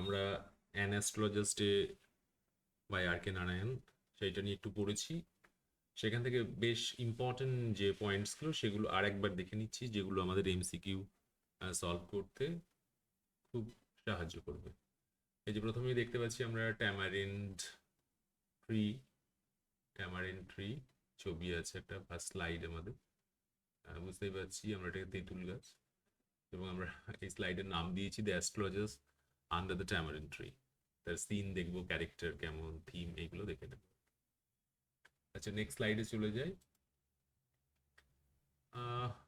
আমরা an astrologers day by আর কে নারায়ণ সেইটা নিয়ে একটু পড়েছি। সেখান থেকে বেশ ইম্পর্টেন্ট যে পয়েন্টসগুলো সেগুলো আর একবার দেখে নিচ্ছি, যেগুলো আমাদের এমসিকিউ সলভ করতে খুব সাহায্য করবে। এই যে প্রথমেই দেখতে পাচ্ছি আমরা ট্রি ট্যামারিন ট্রি ছবি আছে একটা ফার্স্ট স্লাইড আমাদের। বুঝতেই পারছি আমরা এটাকে তেঁতুল গাছ, এবং আমরা এই স্লাইডের নাম দিয়েছি the astrologers under the tamarind tree. তার সিন দেখবো, ক্যারেক্টার কেমন, থিম, এইগুলো দেখে নেব। আচ্ছা, নেক্সট স্লাইডে চলে যাই।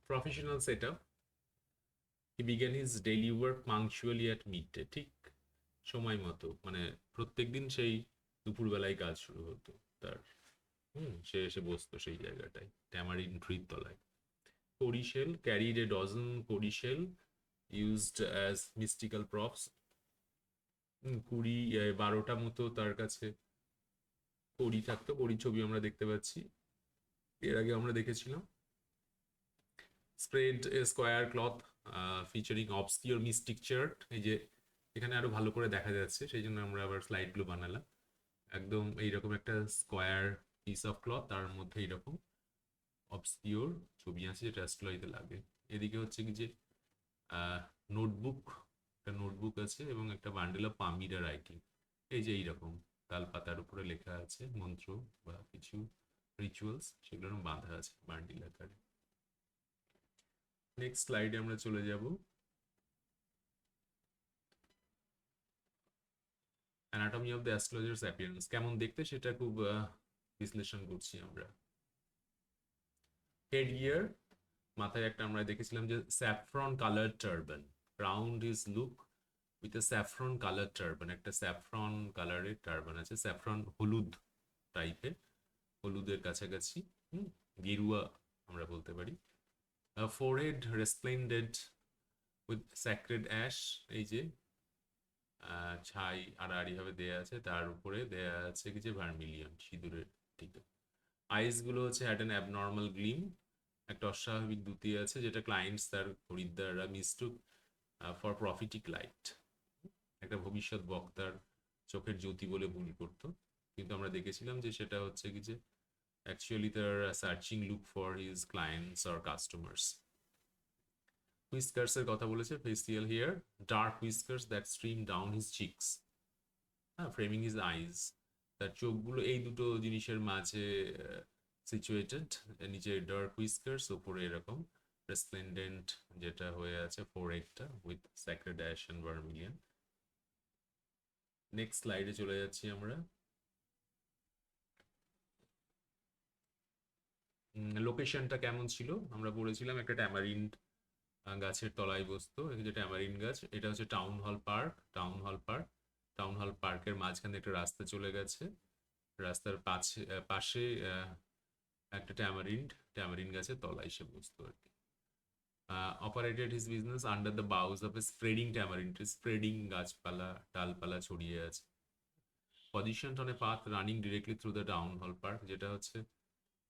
Professional set up. He began his daily work punctually at mid day. ঠিক সময় মতো, মানে প্রত্যেক দিন সেই দুপুরবেলায় কাজ শুরু হতো তার। সে এসে বসতো সেই জায়গাটায়, ট্যামারিন ট্রির তলায়। Cowrie shell carried a dozen cowrie shell used as mystical props. 12টা মতো তার কাছে কড়ি থাকতো। কড়ির ছবি আমরা দেখতে পাচ্ছি, এর আগে আমরা দেখেছিলাম। Spread a square cloth featuring obscure mystic chart. এই যে এখানে আরো ভালো করে দেখা যাচ্ছে, সেই জন্য আমরা আবার স্লাইডগুলো বানালাম। একদম এইরকম একটা স্কোয়ার পিস অফ ক্লথ, তার মধ্যে এইরকম অবসকিওর ছবি আছে যেটা অ্যাস্ট্রোলজিতে লাগে। এদিকে হচ্ছে কি যে নোটবুক, একটা নোটবুক আছে এবং একটা বান্ডেল অফ পামিরা রাইটিং। এই যে এইরকম তাল পাতার উপরে লেখা আছে মন্ত্র বা কিছু রিচুয়ালস, সেগুলো বাঁধা আছে বান্ডিল আকারে। নেক্সট স্লাইডে আমরা চলে যাব। Anatomy of the astrologers appearance কেমন দেখতে সেটা খুব বিশ্লেষণ করছি আমরা। হেড গিয়ার, মাথায় একটা আমরা দেখেছিলাম যে saffron colour turban. Round his look with a saffron colour turban. একটা স্যাফরন কালারের টার্বান আছে, স্যাফরন হলুদ টাইপের, হলুদের কাছাকাছি, গেরুয়া আমরা বলতে পারি। Forehead resplendent with sacred ash. এই যে ছাই আড়াআড়ি ভাবে দেয়া আছে, তার উপরে দেয়া আছে কি যে ভার্মিলিয়ন সিঁদুরের টিকা। আইস গুলো হচ্ছে হ্যাড অ্যান অ্যাবনর্মাল গ্লিম। একটা অস্বাভাবিক দ্যুতি আছে যেটা ক্লায়েন্টস তার খরিদ্দাররা মিস্টুক ফর প্রফিটিক লাইট, একটা ভবিষ্যৎ বক্তার চোখের জ্যোতি বলে ভুল করত। কিন্তু আমরা দেখেছিলাম যে সেটা হচ্ছে কি যে অ্যাকচুয়ালি তার searching look for his clients or customers. Whiskers এর কথা বলেছে, facial hair, dark whiskers that stream down his cheeks, হ্যাঁ, ফ্রেমিং হিজ আইজ। তার চোখগুলো এই দুটো জিনিসের মাঝে সিচুয়েটেড। নিচে ডার্ক হুইস্কার্স, উপরে এরকম রেসপ্লেন্ডেন্ট যেটা হয়ে আছে ফোর একটা with sacred ash and vermilion. Next স্লাইডে চলে যাচ্ছি আমরা। লোকেশনটা কেমন ছিল আমরা বলেছিলাম, একটা ট্যামারিন্ড গাছের তলায় বসতো। এই যে ট্যামারিন্ড গাছ, এটা হচ্ছে town hall park. Town hall পার্কের মাঝখানে একটা রাস্তা চলে গেছে, রাস্তার পাশে একটা ট্যামারিন্ড গাছের তলায় সে বসতো আর কি। Operated his business under the boughs of a spreading tamarind tree. Spreading গাছপালা, ডালপালা ছড়িয়ে আছে। Position on a path running directly through the town hall park, যেটা হচ্ছে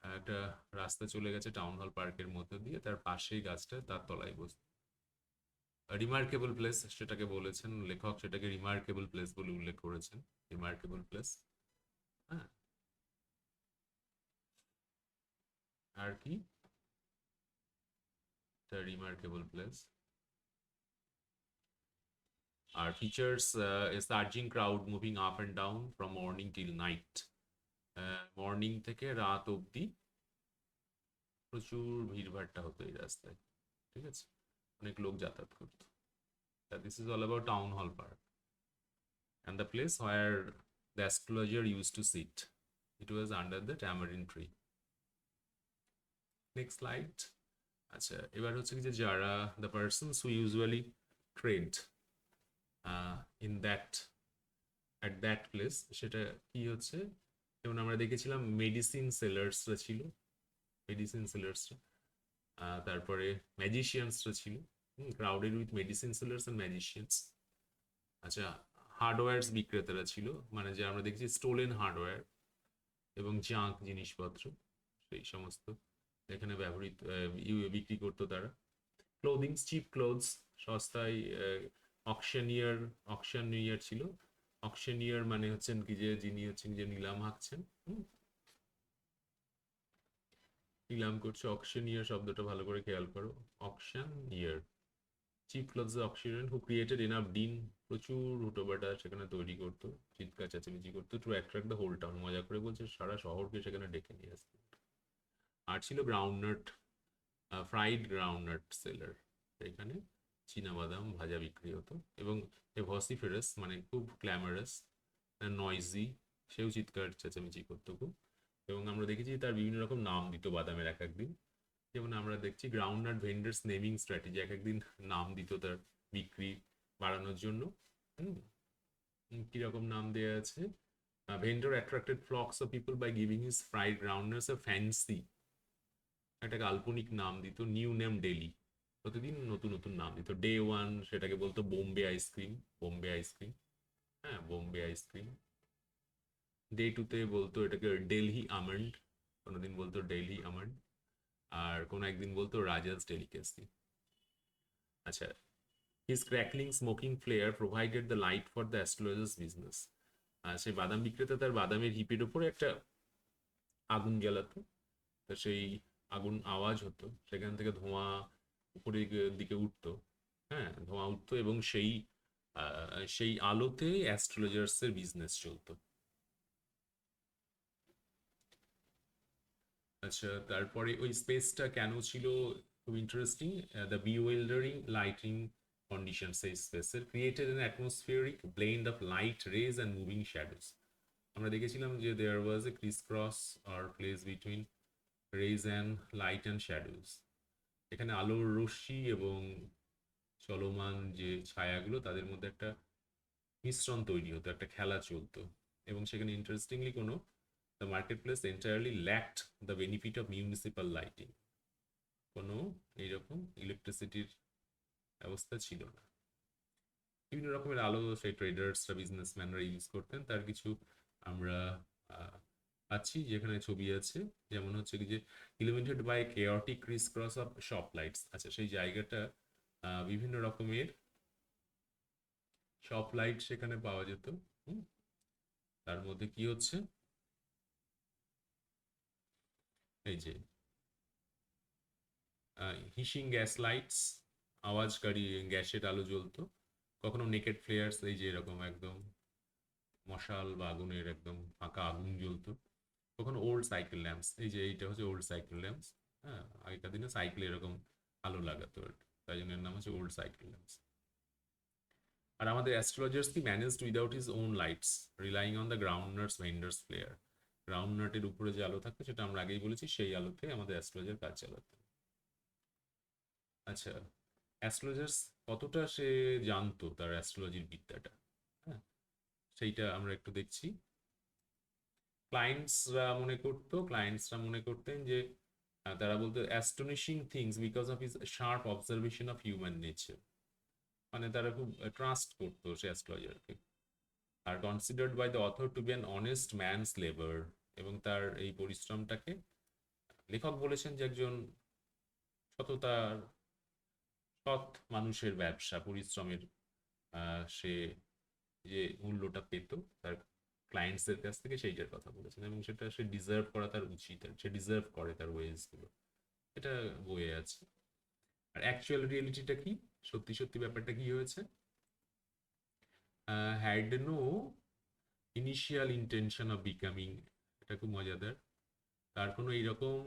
একটা রাস্তা চলে গেছে টাউন হল পার্কের মধ্যে দিয়ে, তার পাশেই গাছটা, তার তলায় বসত। রিমার্কেবল প্লেস সেটাকে বলেছেন লেখক, সেটাকে রিমার্কেবল প্লেস বলে উল্লেখ করেছেন। রিমার্কেবল প্লেস, হ্যাঁ। আর কি রিমার্কেবল প্লেস আর features a surging crowd moving up and down from morning till night. Morning থেকে রাত অবধি প্রচুর ভিড়ভাট্টা হতো এই রাস্তায়, ঠিক আছে, অনেক লোক যাতায়াত করতো। This is all about town hall park and the place where the astrologer used to sit. It was under the tamarind tree. Next slide. আচ্ছা, এবার হচ্ছে কি যে যারা the persons who usually trade in that at that place, সেটা কি হচ্ছে, যেমন আমরা দেখেছিলাম মেডিসিন সেলার্সরা ছিল, মেডিসিন সেলার্সরা। তারপরে ম্যাজিশিয়ানসরা ছিল, crowded with medicine sellers and magicians. আচ্ছা, হার্ডওয়্যার্স বিক্রেতারা ছিল, মানে যে আমরা দেখছি স্টোলেন হার্ডওয়্যার এবং জাঙ্ক জিনিসপত্র, সেই সমস্ত এখানে ব্যবহৃত বিক্রি করতো তারা। ক্লোদিংস, চিপ ক্লোথস, সস্তায় অকশনিয়ার, অকশনিয়ার ছিল। অকশনিয়ার মানে হচ্ছেন কি যে যিনি হচ্ছেন যে নিলাম হাঁকছেন, নিলাম করছে। অকশনিয়ার শব্দটা ভালো করে খেয়াল করো। Auctioneer, cheap clothes auctioneer who created enough din, প্রচুর হুটোবাটা সেখানে তৈরি করতো, চিৎকার চেঁচামেচি করতো, to attract the whole town, মজা করে বলছে সারা শহরকে সেখানে ডেকে নিয়ে আসতো। আর ছিল গ্রাউন্ডনাট, ফ্রাইড গ্রাউন্ডনাট সেলার, এখানে চীনাবাদাম ভাজা বিক্রি হতো। এবং এ ভসিফেরাস মানে খুব ক্ল্যামারাস, নয়েজি, সেও চিৎকার চেঁচামেচি করতো খুব। এবং আমরা দেখেছি তার বিভিন্ন রকম নাম দিত বাদামের এক একদিন। যেমন আমরা দেখছি গ্রাউন্ডনাট ভেন্ডার্স নেমিং স্ট্র্যাটেজি, এক একদিন নাম দিত তার বিক্রি বাড়ানোর জন্য। হুম, কিরকম নাম দেওয়া আছে? Vendor attracted flocks of people by giving his fried groundnuts a fancy, একটা কাল্পনিক নাম দিত, নিউ নেম ডেলি, প্রতিদিন নতুন নতুন নাম দিত। ডে ওয়ান সেটাকে বলতো বোম্বে আইসক্রিম, বোম্বে আইসক্রিম, হ্যাঁ বোম্বে আইসক্রিম। ডে টুতে বলতো এটাকে ডেলহি আমন্ড, কোনোদিন বলতো ডেলহি আমন্ড, আর কোনো একদিন বলতো রাজাস ডেলিকেসি। আচ্ছা, his crackling smoking flare provided the light for the astrologer's business. আর সেই বাদাম বিক্রেতা তার বাদামের হিপের উপরে একটা আগুন জ্বালাতো, তো সেই আগুন আওয়াজ হতো, সেখান থেকে ধোঁয়া উপরের দিকে উঠতো, হ্যাঁ ধোঁয়া উঠতো, এবং সেই সেই আলোতে অ্যাস্ট্রোলজার্সের বিজনেস চলতো। আচ্ছা, তারপরে ওই স্পেসটা কেন ছিল খুব interesting, the bewildering lighting conditions এই স্পেসের created an atmospheric blend of light rays and moving shadows. আমরা দেখেছিলাম যে there was a crisscross or place between rays and light and shadows. এখানে আলোর রশ্মি এবং চলমান যে ছায়াগুলো তাদের মধ্যে একটা মিশ্রণ তৈরি হতো, একটা খেলা চলতো। এবং সেখানে ইন্টারেস্টিংলি কোনো, the market place entirely ল্যাকড the benefit of municipal lighting, কোনো এইরকম ইলেকট্রিসিটির ব্যবস্থা ছিল না। বিভিন্ন রকমের আলো সেই ট্রেডার্সরা, বিজনেসম্যানরা ইউজ করতেন। তার কিছু আমরা পাচ্ছি, যেখানে ছবি আছে, যেমন হচ্ছে কি যে illuminated by chaotic criss cross of shop lights. আচ্ছা, সেই জায়গাটা বিভিন্ন রকমের শপ লাইট সেখানে পাওয়া যেত। হুম, তার মধ্যে কি হচ্ছে, এই যে হিসিং গ্যাস লাইটস, আওয়াজকারী গ্যাসের আলো জ্বলতো। কখনো নেকেড ফ্লেয়ার্স, এই যে এরকম একদম মশাল বা আগুনের একদম ফাঁকা আগুন জ্বলতো। কখনো ওল্ড সাইকেল ল্যাম্পস, এই যে এইটা হচ্ছে ওল্ড সাইকেল ল্যাম্পস, হ্যাঁ আগেকার দিনে সাইকেলে এরকম আলো লাগাতো আর কি, তাই জন্য এর নাম হচ্ছে ওল্ড সাইকেল ল্যাম্পস। আর আমাদের অ্যাস্ট্রোলজার্স কি managed without his own lights, relying on the groundnuts vendor's flare. গ্রাউন্ড নাটের উপরে যে আলো থাকতো সেটা আমরা আগেই বলেছি, সেই আলোতে আমাদের অ্যাস্ট্রোলজার কাজ চালাতো। আচ্ছা, অ্যাস্ট্রোলজার্স কতটা সে জানতো তার অ্যাস্ট্রোলজির বিদ্যাটা, হ্যাঁ সেইটা আমরা একটু দেখছি। ক্লায়েন্টসরা মনে করতেন যে তারা বলতো astonishing things because of his sharp observation of human nature, মানে তারা খুব ট্রাস্ট করতো সে অ্যাস্ট্রোলজারকে। আর considered by the author to be an honest man's labour, এবং তার এই পরিশ্রমটাকে লেখক বলেছেন যে একজন সততার, সৎ মানুষের ব্যবসা, পরিশ্রমের সে যে মূল্যটা পেত তার ক্লায়েন্টসদের কাছ থেকে, সেইটার কথা বলেছেন। এবং সেটা সে ডিজার্ভ করা তার উচিত, সে ডিজার্ভ করে তার ওয়েজগুলো, এটা বইয়ে আছে। আর অ্যাকচুয়াল রিয়েলিটিটা কি, সত্যি সত্যি ব্যাপারটা কি হয়েছে, had no initial intention of becoming, এটা খুব মজাদার। তার কোনো এইরকম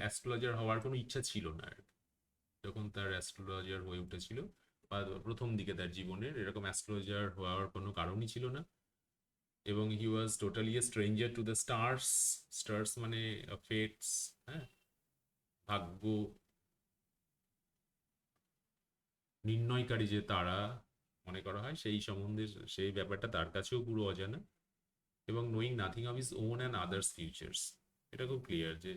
অ্যাস্ট্রোলজার হওয়ার কোনো ইচ্ছা ছিল না আর কি। যখন তার অ্যাস্ট্রোলজার হয়ে উঠেছিল বা প্রথম দিকে তার জীবনের, এরকম অ্যাস্ট্রোলজার হওয়ার কোনো কারণই ছিল না। এবং he was totally a stranger to the stars, stars মানে ফেটস, হ্যাঁ ভাগ্য নির্ণয়কারী যে তারা মনে করা হয়, সেই সম্বন্ধে সেই ব্যাপারটা তার কাছেও পুরো অজানা। এবং knowing nothing of his own and others futures, এটা খুব ক্লিয়ার যে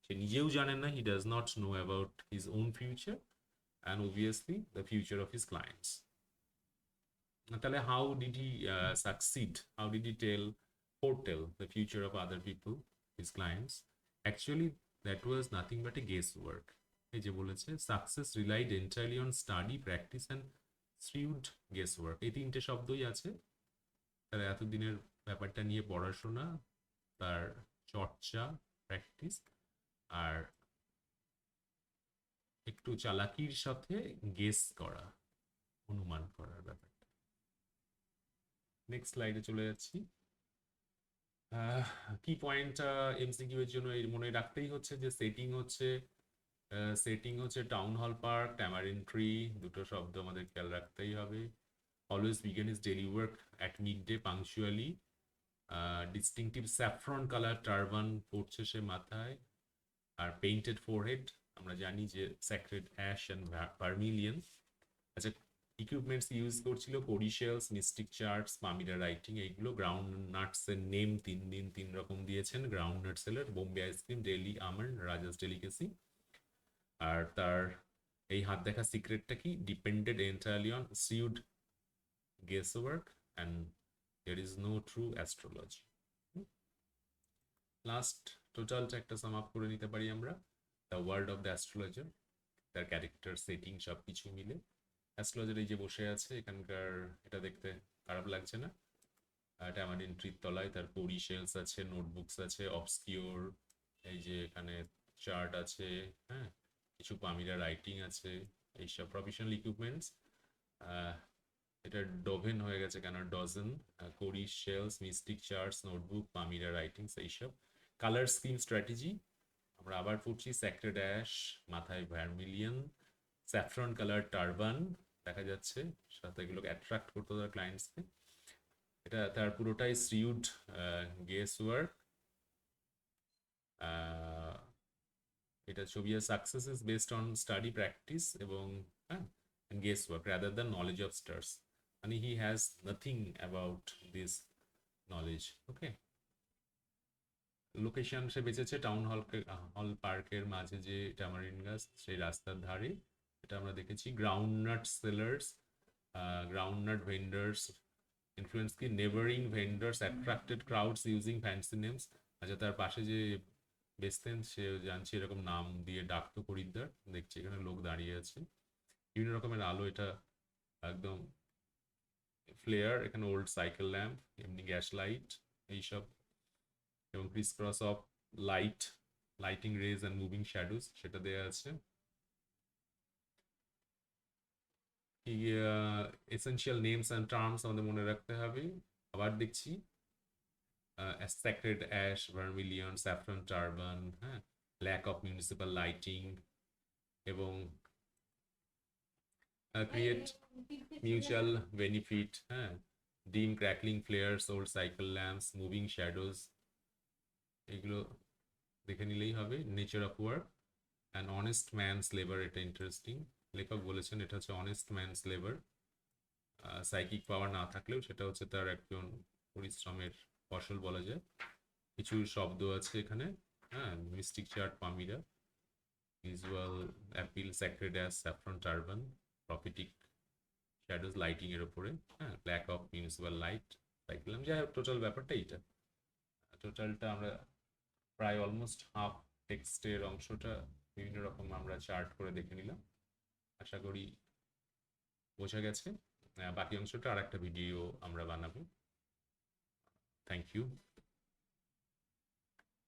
সে নিজেও জানেন না, he does not know about his own future and obviously the future of his clients. তাহলে how did he succeed, how did he foretell the future of other people, his clients? Actually, that was nothing but a guesswork. এই যে বলেছে, success relied entirely on study, practice and shrewd guess work, এই তিনটে শব্দই আছে। তার এতদিনের ব্যাপারটা নিয়ে পড়াশোনা, তার চর্চা, প্র্যাকটিস, আর একটু চালাকির সাথে গেস করা, অনুমান করার ব্যাপারটা। নেক্সট স্লাইডে চলে যাচ্ছি। কি পয়েন্টটা এমসিকিউ এর জন্য মনে রাখতেই হচ্ছে যে সেটিং হচ্ছে town hall park, tamarin tree, দুটো শব্দ আমাদের খেয়াল রাখতেই হবে। Always begin is daily work at mid day punctually. Distinctive saffron colour turban পড়ছে সে মাথায়, আর পেইন্টেড ফোরহেড, আমরা জানি যে স্যাক্রেড অ্যাশ অ্যান্ড ভার্মিলিয়ন। আচ্ছা, ইকুইপমেন্টস ইউজ করছিল cowrie shells, mystic charts, palmyra writing, এইগুলো। গ্রাউন্ড নাটসের নেম তিন রকম দিয়েছেন। Ground nut seller, Bombay ice cream, Delhi almond, Raja's delicacy. আর তার এই হাত দেখা সিক্রেটটা কি? Depended entirely on shrewd guess work and there is no true astrology. Last টোটালটা একটা সাম আপ করে নিতে পারি আমরা। The world of the astrologer, তার ক্যারেক্টার, সেটিং সব কিছু মিলে। অ্যাস্ট্রোলজার এই যে বসে আছে এখানকার, এটা দেখতে খারাপ লাগছে না? ট্যামারিন ট্রির তলায় তার কোরি শেলস আছে, নোটবুকস আছে, অবসকিওর, এই যে এখানে চার্ট আছে, হ্যাঁ, কিছু পামিরা রাইটিং আছে, এইসব প্রফেশনাল ইকুইপমেন্টস। এটা ডোভেন হয়ে গেছে কেন? Dozen. Cowrie shells, mystic charts, notebook, palmyra writings, এইসব। কালার স্কিম স্ট্র্যাটেজি, আমরা আবার পড়ছি। স্যাক্রেড অ্যাশ, মাথায় ভার্মিলিয়ন, স্যাফরন কালার টার্বান দেখা যাচ্ছে, সাথে এগুলোকে অ্যাট্রাক্ট করতে তার ক্লায়েন্টসকে। এটা তার পুরোটাই শ্রিউড গেস ওয়ার্ক। এটা ছবি success is based on study, practice এবং হ্যাঁ guess work rather than knowledge of stars. মানে he has nothing about this knowledge. Okay, location সে বেঁচেছে টাউন হল পার্কের মাঝে যে ট্যামারিন গাছ, সেই রাস্তার ধারে। এটা আমরা দেখেছি। Groundnut sellers, groundnut vendors influence কি? Neighbouring vendors attracted crowds using fancy names. আচ্ছা, তার পাশে যে বেচতেন সে জানছি এরকম নাম দিয়ে ডাকতো খরিদ্দার। দেখছি এখানে লোক দাঁড়িয়ে আছে, বিভিন্ন রকমের আলো, এটা একদম ফ্লেয়ার। এখানে ওল্ড সাইকেল ল্যাম্প, এমনি গ্যাস লাইট, এইসব, এবং criss cross of light, lighting rays and moving shadows, সেটা দেওয়া আছে। এসেনশিয়াল নেমস অ্যান্ড টার্মস আমাদের মনে রাখতে হবে। আবার দেখছি sacred ash, vermilion, saffron turban, হ্যাঁ, lack of municipal lighting, এবং create mutual benefit, হ্যাঁ, dim crackling flares, old cycle lamps, moving shadows, এগুলো দেখে নিলেই হবে। Nature of work, and honest man's labour, এটা ইন্টারেস্টিং। লেখক বলেছেন এটা হচ্ছে অনেস্ট ম্যানস লেবার। সাইকিক পাওয়ার না থাকলেও সেটা হচ্ছে তার একজন পরিশ্রমের ফসল বলা যায়। কিছু শব্দ আছে এখানে, হ্যাঁ, mystic chart, palmyra, visual appeal, sacred ash, saffron turban, prophetic shadows lighting এর উপরে, হ্যাঁ, ল্যাক অফ মিউনিসিপাল লাইট, দেখলাম। যাই হোক, টোটাল ব্যাপারটা এইটা। টোটালটা আমরা প্রায় অলমোস্ট হাফ টেক্সটের অংশটা বিভিন্ন রকম আমরা চার্ট করে দেখে নিলাম। আশা করি বোঝা গেছে। বাকি অংশটা আর একটা ভিডিও আমরা বানাবো। Thank you.